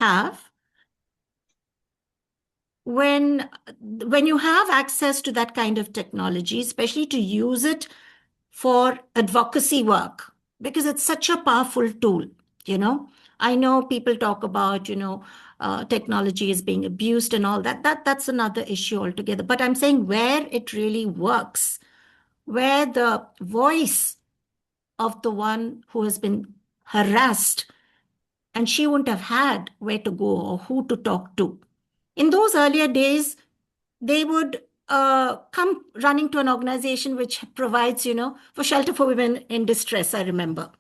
have when you have access to that kind of technology, especially to use it for advocacy work, because it's such a powerful tool, you know. I know people talk about, technology is being abused and all that. That's another issue altogether. But I'm saying where it really works, where the voice of the one who has been harassed, and she wouldn't have had where to go or who to talk to. In those earlier days, they would come running to an organization which provides, for shelter for women in distress. I remember,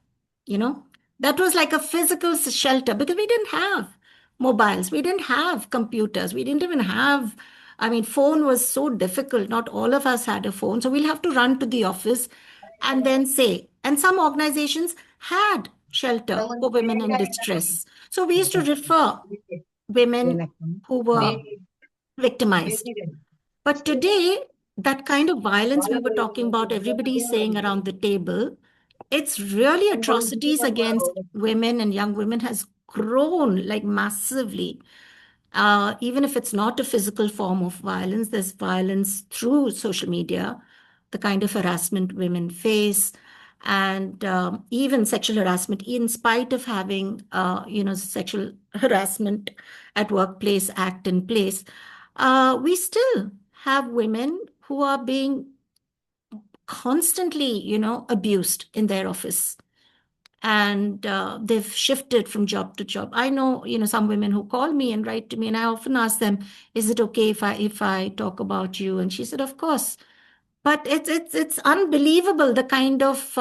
you know, that was like a physical shelter because we didn't have mobiles, we didn't have computers, we didn't even have. I mean, phone was so difficult. Not all of us had a phone, so we'll have to run to the office and then say. And some organizations had shelter for women in distress. So we used to refer women who were victimized. But today, that kind of violence we were talking about, everybody saying around the table, it's really atrocities against women and young women has grown like massively. Even if it's not a physical form of violence, there's violence through social media, the kind of harassment women face, and even sexual harassment, in spite of having, sexual harassment at workplace act in place, we still have women who are being constantly, abused in their office, and they've shifted from job to job. I know, some women who call me and write to me, and I often ask them, "Is it okay if I talk about you?" And she said, "Of course." But it's unbelievable the kind of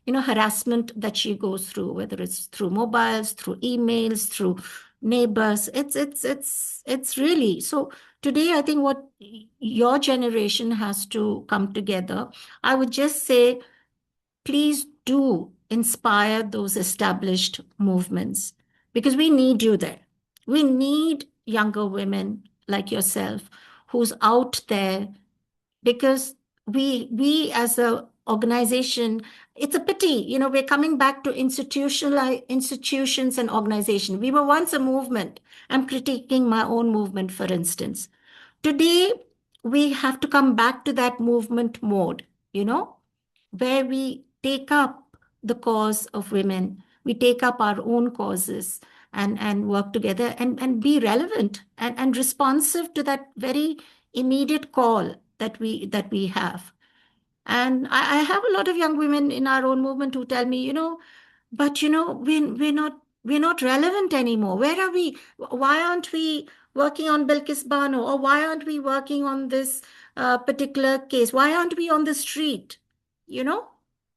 harassment that she goes through, whether it's through mobiles, through emails, through neighbors. It's really so. Today, I think what your generation has to come together. I would just say, please do inspire those established movements because we need you there. We need younger women like yourself who's out there, because we as a organization, it's a pity, we're coming back to institutions and organization. We were once a movement. I'm critiquing my own movement, for instance. Today we have to come back to that movement mode, where we take up the cause of women, we take up our own causes, and work together, and be relevant and responsive to that very immediate call that we have. And I have a lot of young women in our own movement who tell me, but we're not relevant anymore. Where are we? Why aren't we working on Bilkis Bano? Or why aren't we working on this particular case? Why aren't we on the street? You know?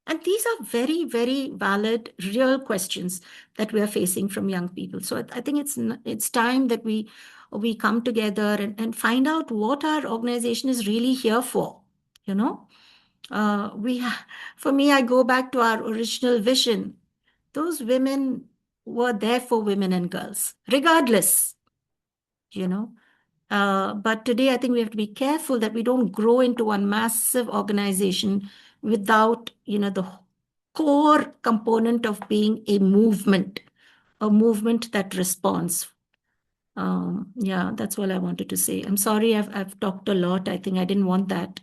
And these are very, very valid, real questions that we are facing from young people. So I think it's time that we come together and find out what our organization is really here for. You know, for me, I go back to our original vision. Those women were there for women and girls, regardless, you know. But today, I think we have to be careful that we don't grow into one massive organization without, the core component of being a movement that responds. Yeah, that's all I wanted to say. I'm sorry I've talked a lot. I think I didn't want that,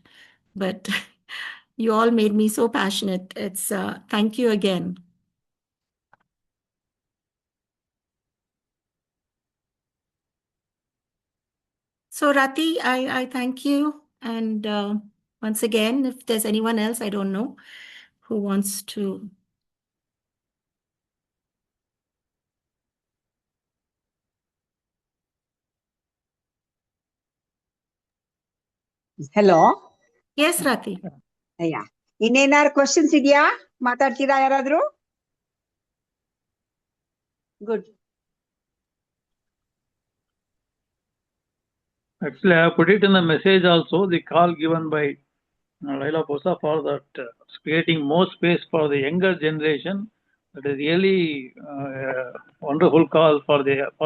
but you all made me so passionate. It's thank you again. So, Rati, I thank you. And once again, if there's anyone else, I don't know, who wants to. Hello. Yes, Rati. Yeah. ಇನ್ನೇನಾರು questions ಇದೆಯಾ? ಮಾತಾಡ್ತೀರಾ ಯಾರಾದ್ರೂ? Good. Actually, I have put it in the message also, the call given by Leila Passah for that creating more space for the younger generation. That is really a wonderful call for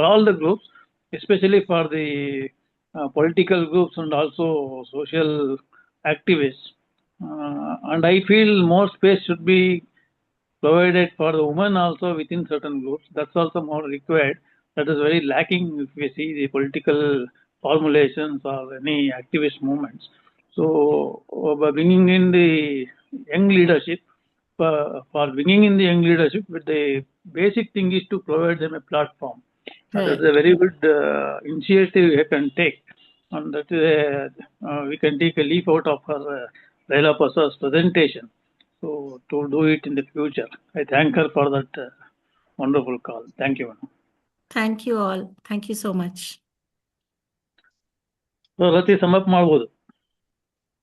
all the groups, especially for the political groups and also social activists. And I feel more space should be provided for the women also within certain groups. That's also more required. that is very lacking if we see the political formulations or any activist movements. So, by bringing in the young leadership, for bringing in the young leadership, the basic thing is to provide them a platform. That is Right. a very good initiative we can take, and that we can take a leaf out of her Leila Passah's presentation. So to do it in the future, I thank her for that wonderful call. Thank you, madam. Thank you all. Thank you so much. So Rati sum up ಮಾಡಬಹುದು.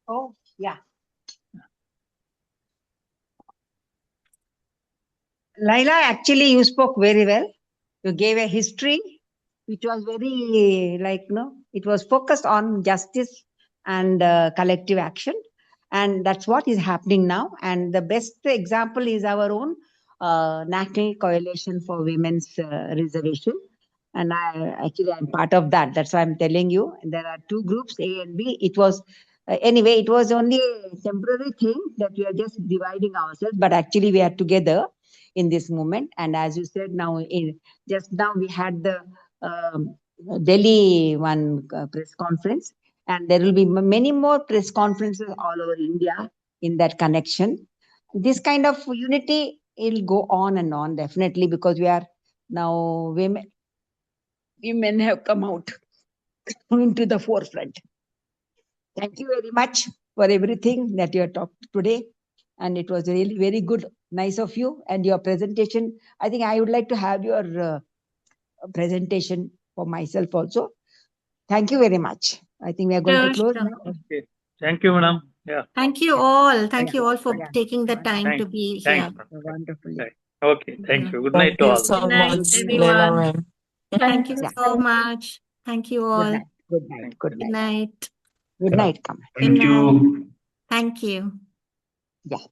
Oh, yeah. Leila, actually, you spoke very well. You gave a history, which was very, it was focused on justice and collective action. And that's what is happening now. And the best example is our own National Coalition for Women's Reservation. And I'm part of that. That's why I'm telling you. There are two groups, A and B. It was, anyway, it was only a temporary thing that we are just dividing ourselves, but actually we are together in this moment. And as you said, just now we had the Delhi one press conference, and there will be many more press conferences all over India in that connection. This kind of unity will go on and on, definitely, because we are now women have come out into the forefront. Thank you very much for everything that you have talked today. And it was really very good, nice of you. And your presentation, I think I would like to have your presentation for myself also. Thank you very much. I think we are going to Sure, close sure. now. Okay. Thank you, madam. Yeah. Thank you all. Thank you all for Yeah. taking the time to Thanks. be Thanks. here. madam. Wonderful. Right. Okay. Thank Yeah. you. Good night Thank to you all. so Good night, much, everyone. Leila ma'am. Thank you Yeah. so much. Thank you Good all. night. Good night. Good Good night. night. Good night, Kamal. Good night. Thank you. Yeah.